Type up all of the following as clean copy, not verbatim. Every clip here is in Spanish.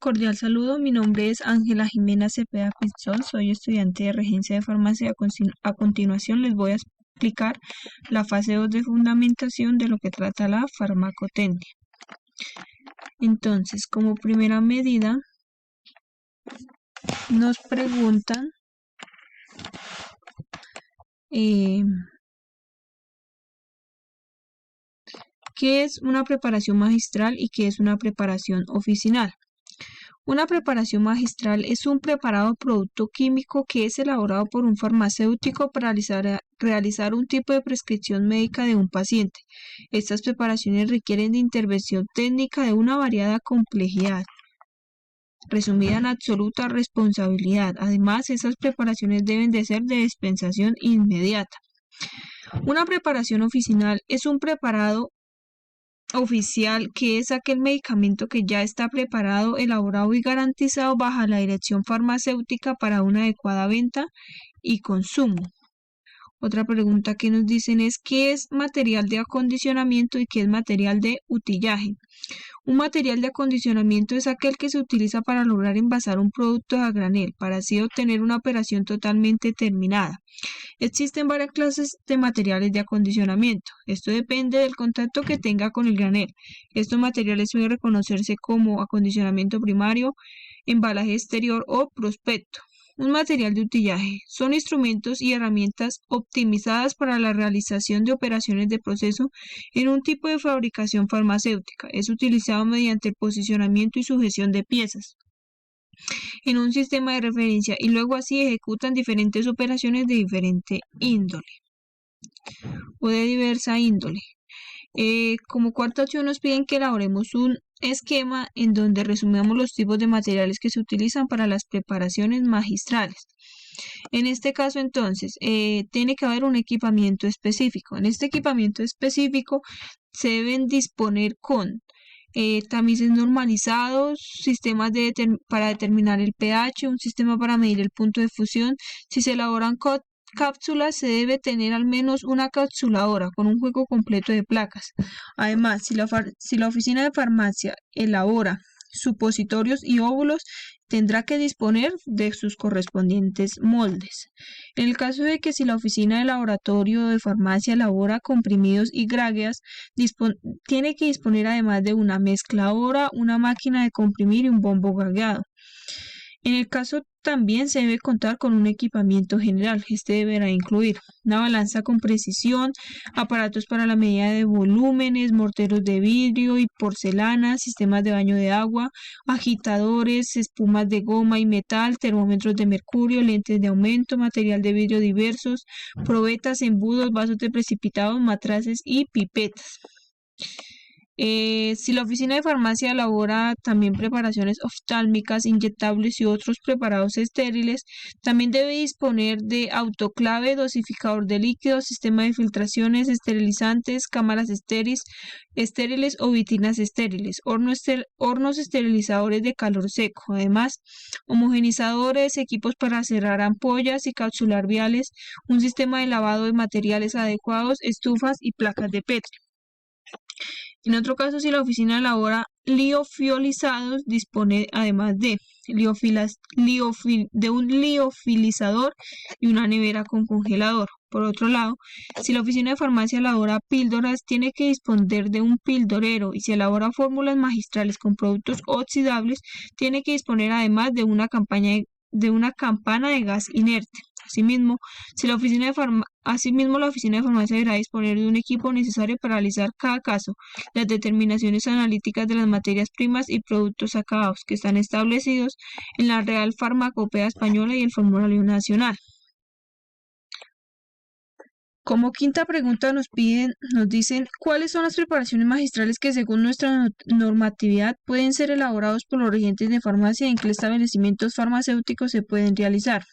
Cordial saludo, mi nombre es Ángela Jimena Cepeda Pinzón, soy estudiante de Regencia de Farmacia. A continuación les voy a explicar la fase 2 de fundamentación de lo que trata la farmacotecnia. Entonces, como primera medida, nos preguntan ¿qué es una preparación magistral y qué es una preparación oficinal? Una preparación magistral es un preparado producto químico que es elaborado por un farmacéutico para realizar un tipo de prescripción médica de un paciente. Estas preparaciones requieren de intervención técnica de una variada complejidad, resumida en absoluta responsabilidad. Además, esas preparaciones deben de ser de dispensación inmediata. Una preparación oficinal es un preparado oficial, que es aquel medicamento que ya está preparado, elaborado y garantizado bajo la dirección farmacéutica para una adecuada venta y consumo. Otra pregunta que nos dicen es ¿qué es material de acondicionamiento y qué es material de utillaje? Un material de acondicionamiento es aquel que se utiliza para lograr envasar un producto a granel, para así obtener una operación totalmente terminada. Existen varias clases de materiales de acondicionamiento. Esto depende del contacto que tenga con el granel. Estos materiales suelen reconocerse como acondicionamiento primario, embalaje exterior o prospecto. Un material de utillaje son instrumentos y herramientas optimizadas para la realización de operaciones de proceso en un tipo de fabricación farmacéutica. Es utilizado mediante el posicionamiento y sujeción de piezas en un sistema de referencia y luego así ejecutan diferentes operaciones de diferente índole o de diversa índole. Como cuarta opción nos piden que elaboremos un esquema en donde resumamos los tipos de materiales que se utilizan para las preparaciones magistrales. En este caso entonces tiene que haber un equipamiento específico. En este equipamiento específico se deben disponer con tamices normalizados, sistemas para determinar el pH, un sistema para medir el punto de fusión. Si se elaboran cápsulas, se debe tener al menos una capsuladora con un juego completo de placas. Además, si la oficina de farmacia elabora supositorios y óvulos, tendrá que disponer de sus correspondientes moldes. En el caso de que si la oficina de laboratorio de farmacia elabora comprimidos y gragueas, tiene que disponer además de una mezcladora, una máquina de comprimir y un bombo gagueado. En el caso también se debe contar con un equipamiento general. Este deberá incluir una balanza con precisión, aparatos para la medida de volúmenes, morteros de vidrio y porcelana, sistemas de baño de agua, agitadores, espumas de goma y metal, termómetros de mercurio, lentes de aumento, material de vidrio diversos, probetas, embudos, vasos de precipitado, matraces y pipetas. Si la oficina de farmacia elabora también preparaciones oftálmicas, inyectables y otros preparados estériles, también debe disponer de autoclave, dosificador de líquidos, sistema de filtraciones, esterilizantes, cámaras estériles o vitrinas estériles, hornos esterilizadores de calor seco, además homogenizadores, equipos para cerrar ampollas y capsular viales, un sistema de lavado de materiales adecuados, estufas y placas de Petri. En otro caso, si la oficina elabora liofilizados, dispone además de un liofilizador y una nevera con congelador. Por otro lado, si la oficina de farmacia elabora píldoras, tiene que disponer de un pildorero, y si elabora fórmulas magistrales con productos oxidables, tiene que disponer además de una campana de gas inerte. Asimismo, la oficina de farmacia deberá disponer de un equipo necesario para realizar cada caso las determinaciones analíticas de las materias primas y productos acabados que están establecidos en la Real Farmacopea Española y el Formulario Nacional. Como quinta pregunta nos dicen ¿cuáles son las preparaciones magistrales que según nuestra normatividad pueden ser elaborados por los regentes de farmacia y en qué establecimientos farmacéuticos se pueden realizar?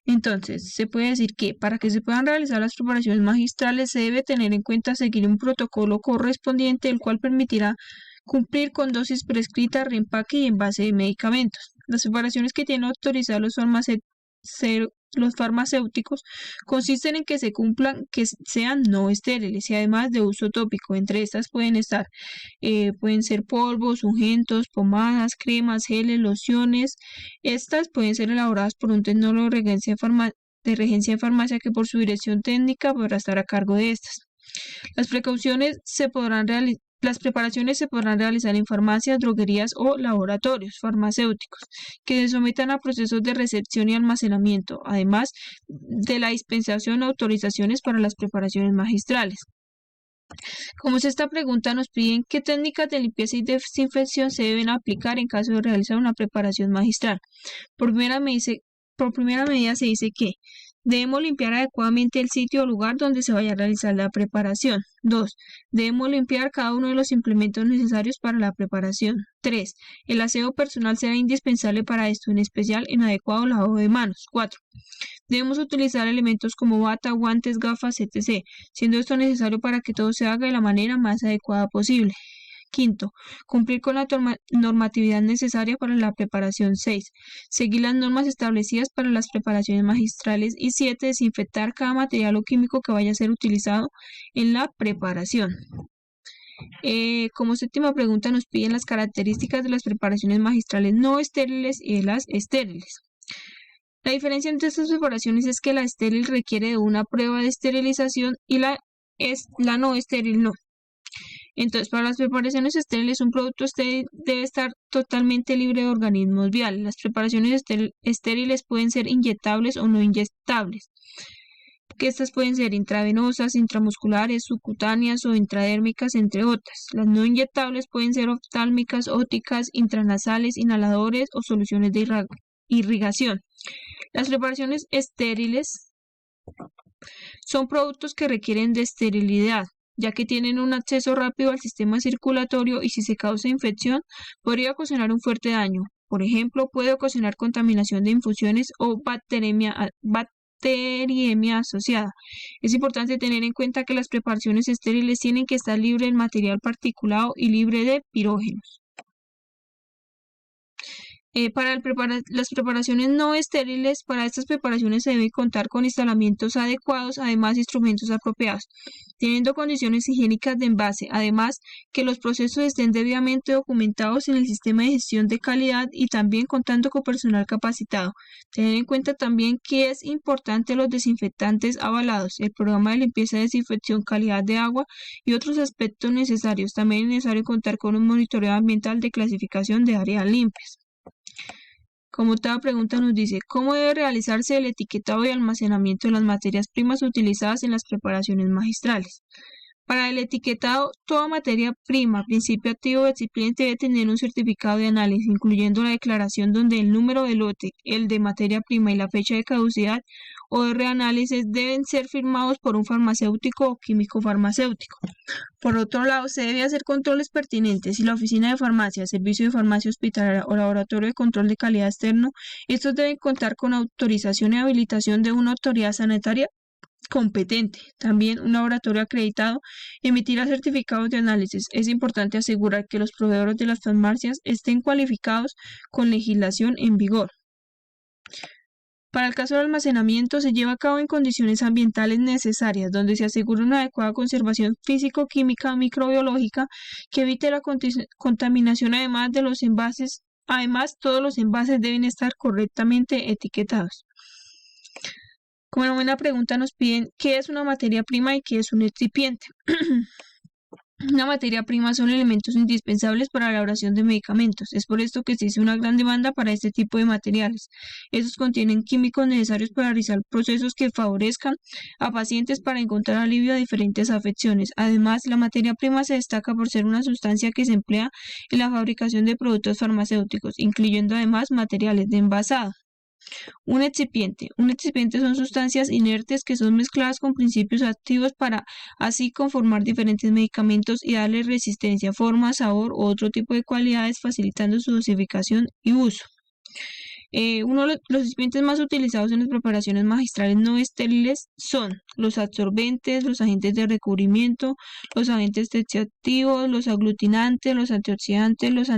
Entonces, se puede decir que para que se puedan realizar las preparaciones magistrales se debe tener en cuenta seguir un protocolo correspondiente, el cual permitirá cumplir con dosis prescritas, reempaque y envase de medicamentos. Las preparaciones que tienen autorizados los los farmacéuticos consisten en que se cumplan que sean no estériles y además de uso tópico. Entre estas pueden ser polvos, ungüentos, pomadas, cremas, geles, lociones. Estas pueden ser elaboradas por un tecnólogo de regencia de farmacia que por su dirección técnica podrá estar a cargo de estas. Las preparaciones se podrán realizar en farmacias, droguerías o laboratorios farmacéuticos que se sometan a procesos de recepción y almacenamiento, además de la dispensación o autorizaciones para las preparaciones magistrales. Como esta pregunta nos piden qué técnicas de limpieza y desinfección se deben aplicar en caso de realizar una preparación magistral. Por primera medida se dice que debemos limpiar adecuadamente el sitio o lugar donde se vaya a realizar la preparación. 2. Debemos limpiar cada uno de los implementos necesarios para la preparación. 3. El aseo personal será indispensable para esto, en especial en adecuado lavado de manos. 4. Debemos utilizar elementos como bata, guantes, gafas, etc., siendo esto necesario para que todo se haga de la manera más adecuada posible. 5. Cumplir con la normatividad necesaria para la preparación. 6. Seguir las normas establecidas para las preparaciones magistrales. Y 7. Desinfectar cada material o químico que vaya a ser utilizado en la preparación. Como séptima pregunta nos piden las características de las preparaciones magistrales no estériles y de las estériles. La diferencia entre estas preparaciones es que la estéril requiere de una prueba de esterilización y la no estéril no. Entonces, para las preparaciones estériles, un producto estéril debe estar totalmente libre de organismos viales. Las preparaciones estériles pueden ser inyectables o no inyectables, que estas pueden ser intravenosas, intramusculares, subcutáneas o intradérmicas, entre otras. Las no inyectables pueden ser oftálmicas, ópticas, intranasales, inhaladores o soluciones de irrigación. Las preparaciones estériles son productos que requieren de esterilidad, ya que tienen un acceso rápido al sistema circulatorio y si se causa infección podría ocasionar un fuerte daño. Por ejemplo, puede ocasionar contaminación de infusiones o bacteriemia asociada. Es importante tener en cuenta que las preparaciones estériles tienen que estar libres de material particulado y libre de pirógenos. Para las preparaciones no estériles, para estas preparaciones se debe contar con instalamientos adecuados, además instrumentos apropiados, teniendo condiciones higiénicas de envase, además que los procesos estén debidamente documentados en el sistema de gestión de calidad y también contando con personal capacitado. Tener en cuenta también que es importante los desinfectantes avalados, el programa de limpieza y desinfección, calidad de agua y otros aspectos necesarios. También es necesario contar con un monitoreo ambiental de clasificación de áreas limpias. Como octava pregunta nos dice, ¿cómo debe realizarse el etiquetado y almacenamiento de las materias primas utilizadas en las preparaciones magistrales? Para el etiquetado, toda materia prima, principio activo o excipiente debe tener un certificado de análisis, incluyendo la declaración donde el número de lote, el de materia prima y la fecha de caducidad o de reanálisis deben ser firmados por un farmacéutico o químico farmacéutico. Por otro lado, se debe hacer controles pertinentes. Si la oficina de farmacia, servicio de farmacia hospitalaria o laboratorio de control de calidad externo, estos deben contar con autorización y habilitación de una autoridad sanitaria competente. También un laboratorio acreditado emitirá certificados de análisis. Es importante asegurar que los proveedores de las farmacias estén cualificados con legislación en vigor. Para el caso del almacenamiento, se lleva a cabo en condiciones ambientales necesarias, donde se asegura una adecuada conservación físico-química, microbiológica, que evite la contaminación, además de los envases. Además, todos los envases deben estar correctamente etiquetados. Como novena pregunta nos piden qué es una materia prima y qué es un excipiente. Una materia prima son elementos indispensables para la elaboración de medicamentos. Es por esto que existe una gran demanda para este tipo de materiales. Estos contienen químicos necesarios para realizar procesos que favorezcan a pacientes para encontrar alivio a diferentes afecciones. Además, la materia prima se destaca por ser una sustancia que se emplea en la fabricación de productos farmacéuticos, incluyendo además materiales de envasado. Un excipiente. Un excipiente son sustancias inertes que son mezcladas con principios activos para así conformar diferentes medicamentos y darle resistencia, forma, sabor u otro tipo de cualidades, facilitando su dosificación y uso. Uno de los recipientes más utilizados en las preparaciones magistrales no estériles son los absorbentes, los agentes de recubrimiento, los agentes tensioactivos, los aglutinantes, los antioxidantes, los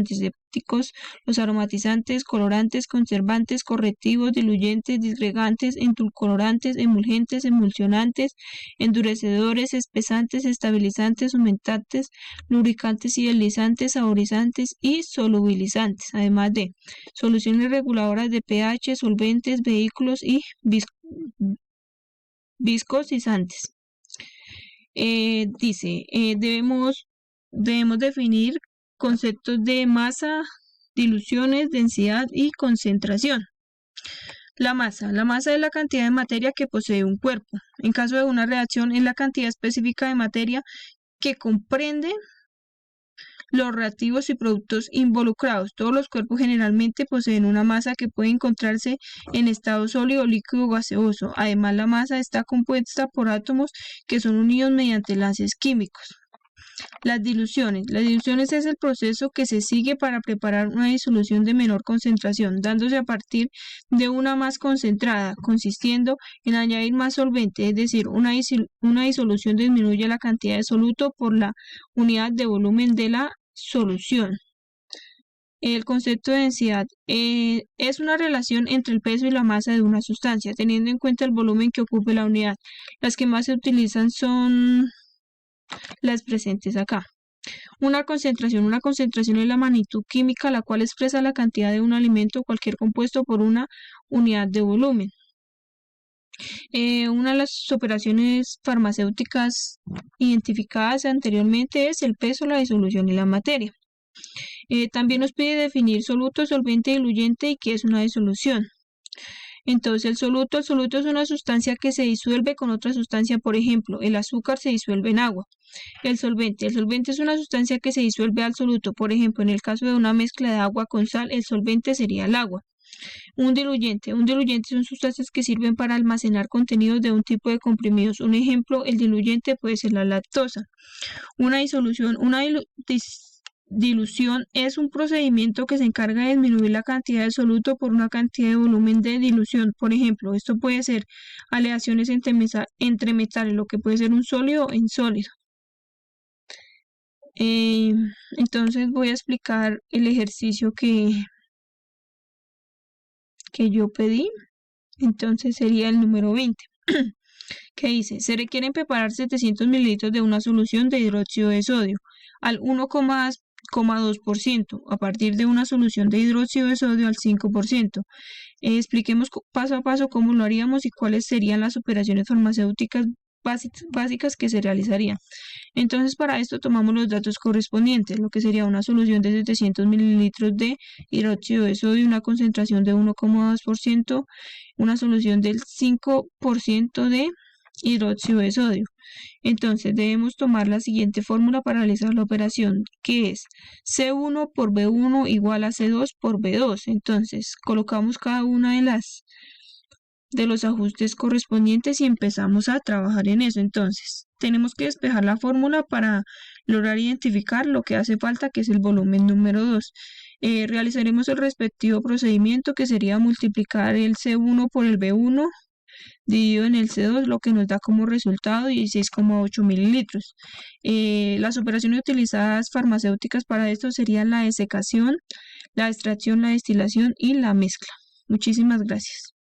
antisépticos, los aromatizantes, colorantes, conservantes, correctivos, diluyentes, disgregantes, edulcorantes, emulgentes, emulsionantes, endurecedores, espesantes, estabilizantes, humectantes, lubricantes y deslizantes, saborizantes y solubilizantes, además de soluciones reguladoras de pH, solventes, vehículos y viscosizantes. Debemos definir conceptos de masa, diluciones, densidad y concentración. La masa es la cantidad de materia que posee un cuerpo. En caso de una reacción, es la cantidad específica de materia que comprende los reactivos y productos involucrados. Todos los cuerpos generalmente poseen una masa que puede encontrarse en estado sólido, líquido o gaseoso. Además, la masa está compuesta por átomos que son unidos mediante enlaces químicos. Las diluciones. Las diluciones es el proceso que se sigue para preparar una disolución de menor concentración, dándose a partir de una más concentrada, consistiendo en añadir más solvente, es decir, una disolución disminuye la cantidad de soluto por la unidad de volumen de la solución. El concepto de densidad es una relación entre el peso y la masa de una sustancia, teniendo en cuenta el volumen que ocupe la unidad. Las que más se utilizan son las presentes acá. Una concentración es la magnitud química la cual expresa la cantidad de un alimento o cualquier compuesto por una unidad de volumen. Una de las operaciones farmacéuticas identificadas anteriormente es el peso, la disolución y la materia. También nos pide definir soluto, solvente, diluyente y qué es una disolución. Entonces, el soluto es una sustancia que se disuelve con otra sustancia, por ejemplo, el azúcar se disuelve en agua. El solvente es una sustancia que se disuelve al soluto, por ejemplo, en el caso de una mezcla de agua con sal, el solvente sería el agua. Un diluyente son sustancias que sirven para almacenar contenidos de un tipo de comprimidos. Un ejemplo, el diluyente puede ser la lactosa. Una dilución es un procedimiento que se encarga de disminuir la cantidad de soluto por una cantidad de volumen de dilución. Por ejemplo, esto puede ser aleaciones entre metales, lo que puede ser un sólido en sólido. Entonces voy a explicar el ejercicio que yo pedí. Entonces sería el número 20. que dice, se requieren preparar 700 mililitros de una solución de hidróxido de sodio al 1,2% a partir de una solución de hidróxido de sodio al 5%. Expliquemos paso a paso cómo lo haríamos y cuáles serían las operaciones farmacéuticas básicas que se realizarían. Entonces, para esto tomamos los datos correspondientes, lo que sería una solución de 700 mililitros de hidróxido de sodio, una concentración de 1,2%, una solución del 5% de hidróxido de sodio. Entonces, debemos tomar la siguiente fórmula para realizar la operación, que es C1 por B1 igual a C2 por B2. Entonces, colocamos cada una de los ajustes correspondientes y empezamos a trabajar en eso. Entonces, tenemos que despejar la fórmula para lograr identificar lo que hace falta, que es el volumen número 2. Realizaremos el respectivo procedimiento, que sería multiplicar el C1 por el B1 dividido en el C2, lo que nos da como resultado 16,8 mililitros. Las operaciones utilizadas farmacéuticas para esto serían la desecación, la extracción, la destilación y la mezcla. Muchísimas gracias.